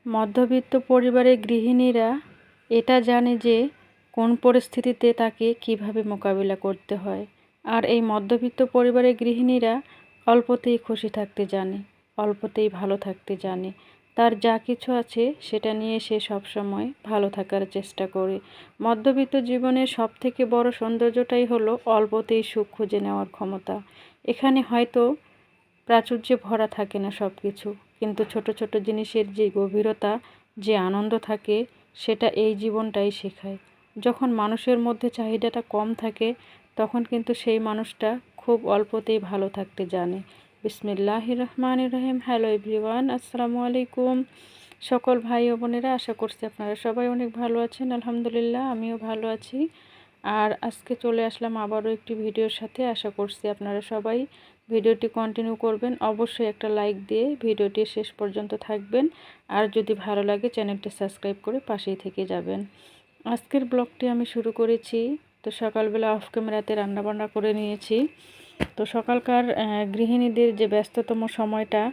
মধ্যবিত্ত পরিবারের গৃহিণীরা এটা জানে যে কোন পরিস্থিতিতে তাকে কিভাবে মোকাবিলা করতে হয়। আর এই মধ্যবিত্ত পরিবারের গৃহিণীরা অল্পতেই খুশি থাকতে জানে, অল্পতেই ভালো থাকতে জানে। তার যা কিছু আছে সেটা নিয়ে সে সবসময় ভালো থাকার চেষ্টা করে। মধ্যবিত্ত জীবনের সবথেকে বড় সৌন্দর্যটাই হলো অল্পতেই সুখ খুঁজে নেওয়ার ক্ষমতা। এখানে হয়তো প্রাচুর্যে ভরা থাকে না সব কিছু, কিন্তু ছোট ছোট জিনিসের যে গভীরতা, যে আনন্দ থাকে, সেটা এই জীবনটাই শেখায়। যখন মানুষের মধ্যে চাহিদাটা কম থাকে, তখন কিন্তু সেই মানুষটা খুব অল্পতেই ভালো থাকতে জানে। বিসমিল্লাহির রহমানির রহিম। হ্যালো এভরিওয়ান, আসসালামু আলাইকুম। সকল ভাই ও বোনেরা, আশা করছি আপনারা সবাই অনেক ভালো আছেন। আলহামদুলিল্লাহ, আমিও ভালো আছি। আর আজকে চলে আসলাম আবারও একটি ভিডিওর সাথে। আশা করছি আপনারা সবাই ভিডিওটি কন্টিনিউ করবেন। অবশ্যই একটা লাইক দিয়ে ভিডিওটি শেষ পর্যন্ত থাকবেন। আর যদি ভালো লাগে চ্যানেলটি সাবস্ক্রাইব করে পাশেই থেকে যাবেন। আজকের ব্লগটি আমি শুরু করেছি, তো সকালবেলা অফ ক্যামেরাতে রান্নাবান্না করে নিয়েছি। তো সকালকার গৃহিণীদের যে ব্যস্ততম সময়টা,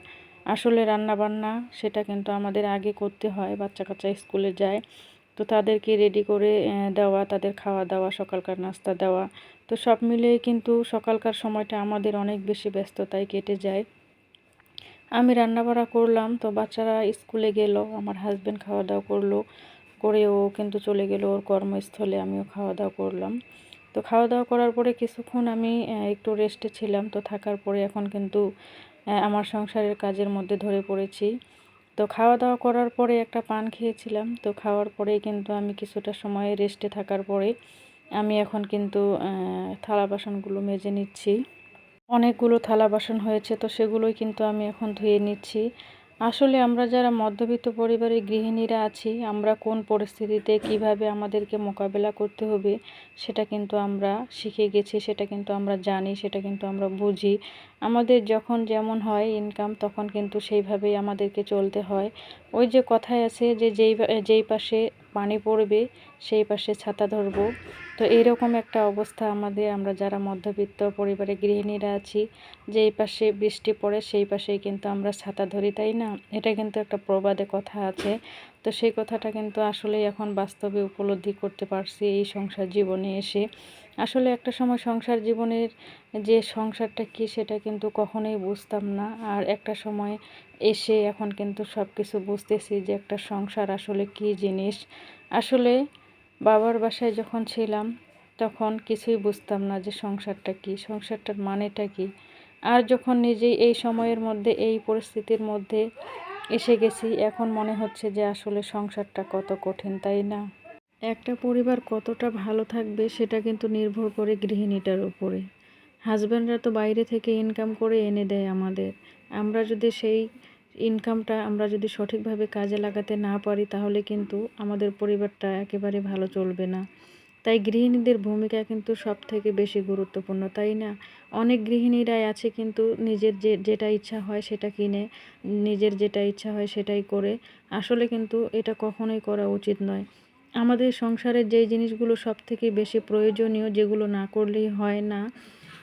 আসলে রান্নাবান্না সেটা কিন্তু আমাদের আগে করতে হয়। বাচ্চা কাচ্চা স্কুলে যায়, তো তাদেরকে রেডি করে দেওয়া, তাদের খাওয়া দাওয়া, সকালকার নাস্তা দেওয়া, তো সব মিলিয়ে কিন্তু সকালকার সময়টা আমাদের অনেক বেশি ব্যস্ততায় কেটে যায়। আমি রান্নাবাড়া করলাম, তো বাচ্চারা স্কুলে গেল, আমার হাজব্যান্ড খাওয়া দাওয়া করলো, করে ও কিন্তু চলে গেল ওর কর্মস্থলে। আমিও খাওয়া দাওয়া করলাম। তো খাওয়া দাওয়া করার পরে কিছুক্ষণ আমি একটু রেস্টে ছিলাম। তো থাকার পরে এখন কিন্তু আমার সংসারের কাজের মধ্যে ধরে পড়েছি। তো খাওয়া দাওয়া করার পরে একটা পান খেয়েছিলাম। তো খাওয়ার পরেই কিন্তু আমি কিছুটা সময় রেস্টে থাকার পরে আমি এখন কিন্তু থালা বাসনগুলো মেজে নিচ্ছি। অনেকগুলো থালা বাসন হয়েছে, তো সেগুলোই কিন্তু আমি এখন ধুয়ে নিচ্ছি। আসলে আমরা যারা মধ্যবিত্ত পরিবারের গৃহিণীরা আছি, আমরা কোন পরিস্থিতিতে কিভাবে আমাদেরকে মোকাবেলা করতে হবে সেটা কিন্তু আমরা শিখে গেছি, সেটা কিন্তু আমরা জানি, সেটা কিন্তু আমরা বুঝি। আমাদের যখন যেমন হয় ইনকাম, তখন কিন্তু সেইভাবেই আমাদেরকে চলতে হয়। ওই যে কথায় আছে যে যেই পাশে পানি পড়বে সেই পাশে ছাতা ধরবো। তো এইরকম একটা অবস্থা আমাদের, আমরা যারা মধ্যবিত্ত পরিবারের গৃহিণীরা আছি, যেই পাশে বৃষ্টি পড়ে সেই পাশেই কিন্তু আমরা ছাতা ধরি, তাই না? এটা কিন্তু একটা প্রবাদে কথা আছে। তো সেই কথাটা কিন্তু আসলে এখন বাস্তবে উপলব্ধি করতে পারছি এই সংসার জীবনে এসে। আসলে একটা সময় সংসার জীবনের যে সংসারটা কি সেটা কিন্তু কখনোই বুঝতাম না। আর একটা সময় এসে এখন কিন্তু সব কিছু বুঝতেছি যে একটা সংসার আসলে কি জিনিস। আসলে বাবার বাসায় যখন ছিলাম তখন কিছুই বুঝতাম না যে সংসারটা কি, সংসারটার মানেটা কি। আর যখন নিজেই এই সময়ের মধ্যে, এই পরিস্থিতির মধ্যে এসে গেছি, এখন মনে হচ্ছে যে আসলে সংসারটা কত কঠিন, তাই না? একটা পরিবার কতটা ভালো থাকবে সেটা কিন্তু নির্ভর করে গৃহিণীটার উপরে। হাজব্যান্ডরা তো বাইরে থেকে ইনকাম করে এনে দেয় আমাদের। আমরা যদি সেই ইনকামটা আমরা যদি সঠিকভাবে কাজে লাগাতে না পারি, তাহলে কিন্তু আমাদের পরিবারটা একেবারে ভালো চলবে না। তাই গৃহিণীদের ভূমিকা কিন্তু সব থেকে বেশি গুরুত্বপূর্ণ, তাই না? অনেক গৃহিণীরাই আছে কিন্তু নিজের যেটা ইচ্ছা হয় সেটা কিনে, নিজের যেটা ইচ্ছা হয় সেটাই করে। আসলে কিন্তু এটা কখনোই করা উচিত নয়। আমাদের সংসারের যেই জিনিসগুলো সব থেকে বেশি প্রয়োজনীয়, যেগুলো না করলেই হয় না,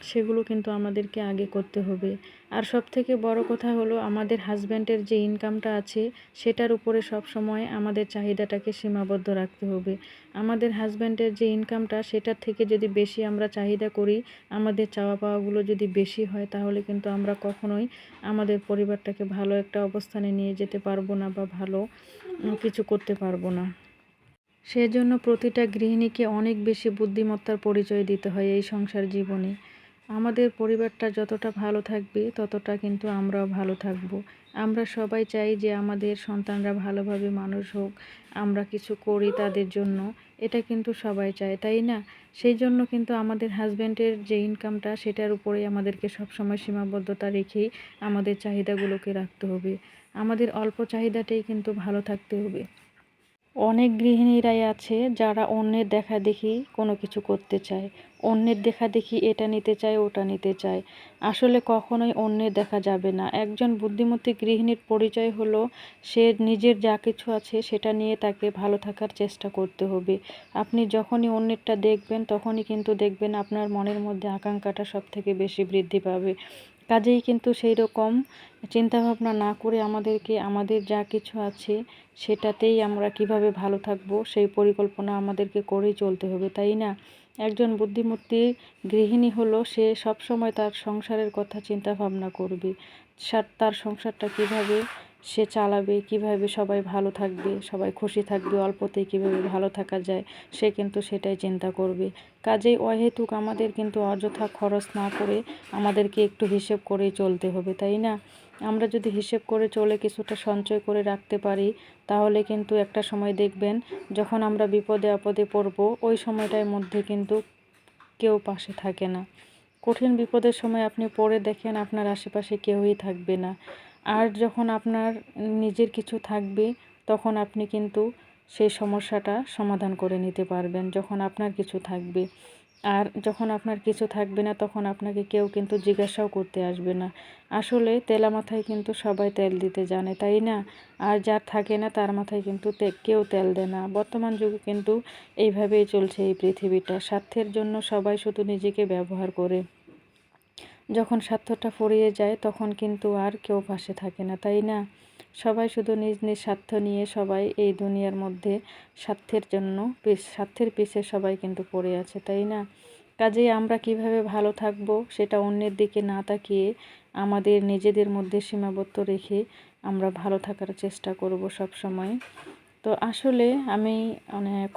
সেগুলো কিন্তু আমাদেরকে আগে করতে হবে। আর সব থেকে বড় কথা হলো, আমাদের হাজব্যান্ডের যে ইনকামটা আছে সেটার উপরে সব সময় আমাদের চাহিদাটাকে সীমাবদ্ধ রাখতে হবে। আমাদের হাজব্যান্ডের যে ইনকামটা সেটার থেকে যদি বেশি আমরা চাহিদা করি, আমাদের চাওয়া পাওয়াগুলো যদি বেশি হয়, তাহলে কিন্তু আমরা কখনোই আমাদের পরিবারটাকে ভালো একটা অবস্থানে নিয়ে যেতে পারবো না, বা ভালো কিছু করতে পারবো না। সেজন্য প্রতিটা গৃহিণীকে অনেক বেশি বুদ্ধিমত্তার পরিচয় দিতে হয় এই সংসার জীবনে। আমাদের পরিবারটা যতটা ভালো থাকবে ততটা কিন্তু আমরাও ভালো থাকব। আমরা সবাই চাই যে আমাদের সন্তানরা ভালোভাবে মানুষ হোক, আমরা কিছু করি তাদের জন্য, এটা কিন্তু সবাই চায়, তাই না? সেই জন্য কিন্তু আমাদের হাজব্যান্ডের যে ইনকামটা সেটার উপরেই আমাদেরকে সবসময় সীমাবদ্ধতা রেখেই আমাদের চাহিদাগুলোকে রাখতে হবে। আমাদের অল্প চাহিদাটাই কিন্তু ভালো থাকতে হবে। অনেক গৃহিণীরাই আছে যারা অন্যের দেখাদেখি কোনো কিছু করতে চায়, অন্যের দেখাদেখি এটা নিতে চায়, ওটা নিতে চায়। আসলে কখনোই অন্যের দেখা যাবে না। একজন বুদ্ধিমতী গৃহিণীর পরিচয় হলো, সে নিজের যা কিছু আছে সেটা নিয়ে তাকে ভালো থাকার চেষ্টা করতে হবে। আপনি যখনই অন্যেরটা দেখবেন, তখনই কিন্তু দেখবেন আপনার মনের মধ্যে আকাঙ্ক্ষাটা সব থেকে বেশি বৃদ্ধি পাবে। কাজেই কিন্তু সেই রকম চিন্তাভাবনা না করে আমাদেরকে আমাদের যা কিছু আছে সেটাতেই আমরা কিভাবে ভালো থাকবো সেই পরিকল্পনা আমাদেরকে করেই চলতে হবে, তাই না? একজন বুদ্ধিমতী গৃহিণী হলো সে সবসময় তার সংসারের কথা চিন্তা ভাবনা করবে, তার সংসারটা কিভাবে সে চালাবে, কিভাবে সবাই ভালো থাকবে, সবাই খুশি থাকবে, অল্পতেই কিভাবে ভালো থাকা যায় সে কিন্তু সেটাই চিন্তা করবে। কাজেই অহেতুক আমাদের কিন্তু অযথা খরচ না করে আমাদেরকে একটু হিসেব করেই চলতে হবে, তাই না? আমরা যদি হিসেব করে চলে কিছুটা সঞ্চয় করে রাখতে পারি তাহলে কিন্তু একটা সময় দেখবেন যখন আমরা বিপদে আপদে পড়ব ওই সময়টার মধ্যে কিন্তু কেউ পাশে থাকে না। কঠিন বিপদের সময় আপনি পড়ে দেখেন আপনার আশেপাশে কেউই থাকবে না। আর যখন আপনার নিজের কিছু থাকবে তখন আপনি কিন্তু সেই সমস্যাটা সমাধান করে নিতে পারবেন, যখন আপনার কিছু থাকবে। আর যখন আপনার কিছু থাকবে না তখন আপনাকে কেউ কিন্তু জিজ্ঞাসাও করতে আসবে না। আসলে তেলা মাথায় কিন্তু সবাই তেল দিতে জানে, তাই না? আর যার থাকে না তার মাথায় কিন্তু কেউ তেল দেয় না। বর্তমান যুগে কিন্তু এইভাবেই চলছে এই পৃথিবীটা। স্বার্থের জন্য সবাই শুধু নিজেকে ব্যবহার করে। যখন স্বার্থটা ফুরিয়ে যায় তখন কিন্তু আর কেউ পাশে থাকে না, তাই না? সবাই শুধু নিজ নিজ স্বার্থ নিয়ে সবাই এই দুনিয়ার মধ্যে স্বার্থের জন্য স্বার্থের পিছে সবাই কিন্তু পড়ে আছে, তাই না? কাজেই আমরা কিভাবে ভালো থাকবো সেটা অন্যের দিকে না তাকিয়ে আমাদের নিজেদের মধ্যে সীমাবদ্ধ রেখে আমরা ভালো থাকার চেষ্টা করব সব সময়। তো আসলে আমি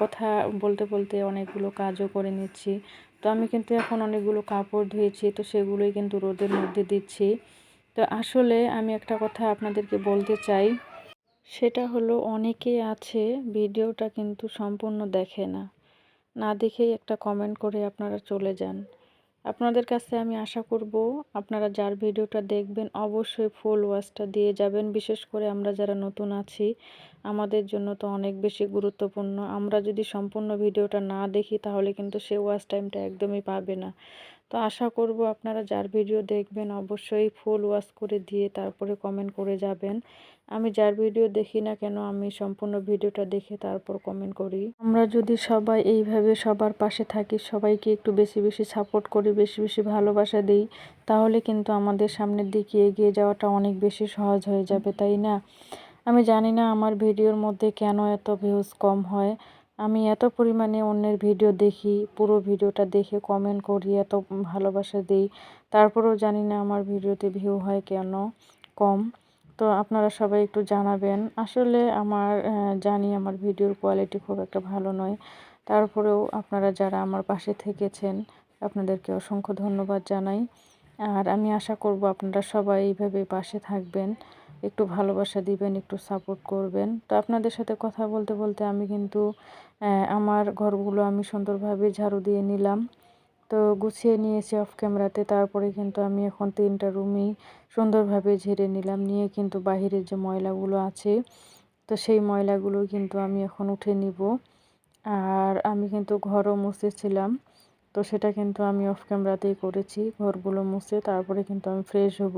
কথা বলতে বলতে অনেকগুলো কাজও করে নিচ্ছি। তো আমি কিন্তু এখন অনেকগুলো কাপড় ধুয়েছি, তো সেগুলোই কিন্তু রোদের মধ্যে দিচ্ছি। তো আসলে আমি একটা কথা আপনাদেরকে বলতে চাই, সেটা হলো অনেকে আছে ভিডিওটা কিন্তু সম্পূর্ণ দেখে না, না দেখেই একটা কমেন্ট করে আপনারা চলে যান। আপনাদের কাছে আমি আশা করব আপনারা যার ভিডিওটা দেখবেন অবশ্যই ফুল ওয়াচটা দিয়ে যাবেন। বিশেষ করে আমরা যারা নতুন আছি আমাদের জন্য তো অনেক বেশি গুরুত্বপূর্ণ। আমরা যদি সম্পূর্ণ ভিডিওটা না দেখি তাহলে কিন্তু সে ওয়াচ টাইমটা একদমই পাবে না। তো আশা করব আপনারা যার ভিডিও দেখবেন অবশ্যই ফুল ওয়াচ করে দিয়ে তারপরে কমেন্ট করে যাবেন। আমি যার ভিডিও দেখি না কেন আমি সম্পূর্ণ ভিডিওটা দেখে তারপর কমেন্ট করি। আমরা যদি সবাই এইভাবে সবার পাশে থাকি, সবাইকে একটু বেশি বেশি সাপোর্ট করি, বেশি বেশি ভালোবাসা দিই, তাহলে কিন্তু আমাদের সামনের দিকে এগিয়ে যাওয়াটা অনেক বেশি সহজ হয়ে যাবে, তাই না? আমি জানি না আমার ভিডিওর মধ্যে কেন এত ভিউজ কম হয়। আমি এত পরিমাণে অন্যের ভিডিও দেখি, পুরো ভিডিওটা দেখে কমেন্ট করি, এত ভালোবাসা দিই, তারপরেও জানি না আমার ভিডিওতে ভিউ হয় কেন কম। তো আপনারা সবাই একটু জানাবেন। আসলে আমার জানি আমার ভিডিওর কোয়ালিটি খুব একটা ভালো নয়, তারপরেও আপনারা যারা আমার পাশে থেকেছেন আপনাদেরকে অসংখ্য ধন্যবাদ জানাই। আর আমি আশা করব আপনারা সবাই এইভাবে পাশে থাকবেন, একটু ভালোবাসা দিবেন, একটু সাপোর্ট করবেন। তো আপনাদের সাথে কথা বলতে বলতে আমি কিন্তু আমার ঘরগুলো আমি সুন্দরভাবে ঝাড়ু দিয়ে নিলাম, তো গুছিয়ে নিয়েছি অফ ক্যামেরাতে। তারপরে কিন্তু আমি এখন 3টা রুমই সুন্দরভাবে ঝেড়ে নিলাম, নিয়ে কিন্তু বাহিরের যে ময়লাগুলো আছে তো সেই ময়লাগুলো কিন্তু আমি এখন উঠে নিব। আর আমি কিন্তু ঘরও মুছেছিলাম, তো সেটা কিন্তু আমি অফ ক্যামেরাতেই করেছি, ঘরগুলো মুছে তারপরে কিন্তু আমি ফ্রেশ হব।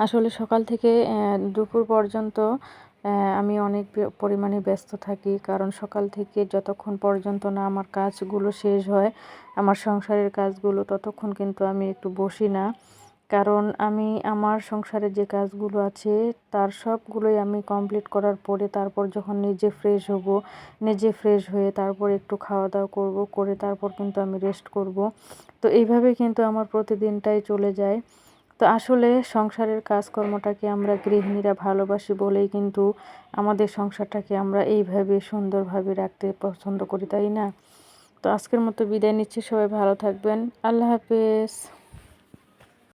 আসলে সকাল থেকে দুপুর পর্যন্ত আমি অনেক পরিমাণে ব্যস্ত থাকি, কারণ সকাল থেকে যতক্ষণ পর্যন্ত না আমার কাজগুলো শেষ হয়, আমার সংসারের কাজগুলো, ততক্ষণ কিন্তু আমি একটু বসি না। কারণ আমি আমার সংসারের যে কাজগুলো আছে তার সবগুলোই আমি কমপ্লিট করার পরে তারপর যখন নিজে ফ্রেশ হব, নিজে ফ্রেশ হয়ে তারপর একটু খাওয়া দাওয়া করব, করে তারপর কিন্তু আমি রেস্ট করব। তো এইভাবে কিন্তু আমার প্রতিদিনটাই চলে যায়। তো আসলে সংসারের কাজকর্মটাকে আমরা গৃহিণীরা ভালোবাসি বলেই কিন্তু আমাদের সংসারটাকে আমরা এইভাবে সুন্দরভাবে রাখতে পছন্দ করি, তাই না? তো আজকের মতো বিদায় নিচ্ছি, সবাই ভালো থাকবেন, আল্লাহ হাফেজ।